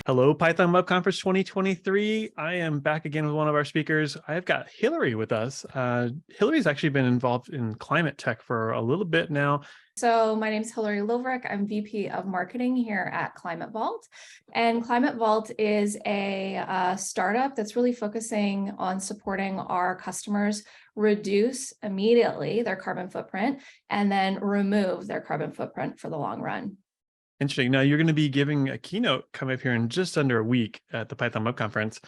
Hello, Python Web Conference 2023. I am back again with one of our speakers. I've got Hillary with us. Hillary's actually been involved in climate tech for a little bit now. So my name is Hillary Lovric. I'm VP of Marketing here at Climate Vault. And Climate Vault is a startup that's really focusing on supporting our customers reduce immediately their carbon footprint and then remove their carbon footprint for the long run. Interesting. Now, you're going to be giving a keynote coming up here in just under a week at the Python Web Conference.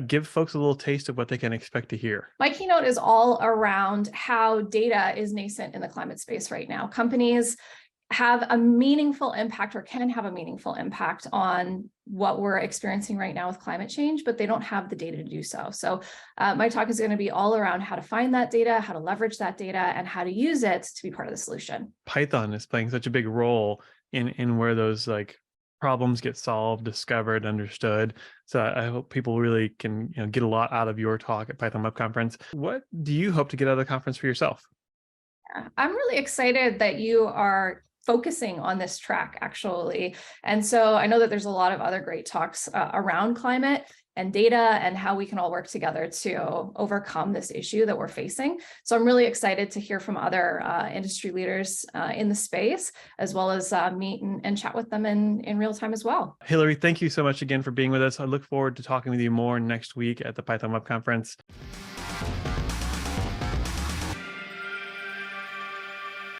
Give folks a little taste of what they can expect to hear. My keynote is all around how data is nascent in the climate space right now. Companies have a meaningful impact or can have a meaningful impact on what we're experiencing right now with climate change, but they don't have the data to do so. So my talk is going to be all around how to find that data, how to leverage that data, and how to use it to be part of the solution. Python is playing such a big role in where those problems get solved, discovered, understood. So I hope people really can get a lot out of your talk at Python Web Conference. What do you hope to get out of the conference for yourself? I'm really excited that you are focusing on this track, actually. And so I know that there's a lot of other great talks around climate and data and how we can all work together to overcome this issue that we're facing. So I'm really excited to hear from other industry leaders in the space, as well as meet and chat with them in real time as well. Hillary, thank you so much again for being with us. I look forward to talking with you more next week at the Python Web Conference.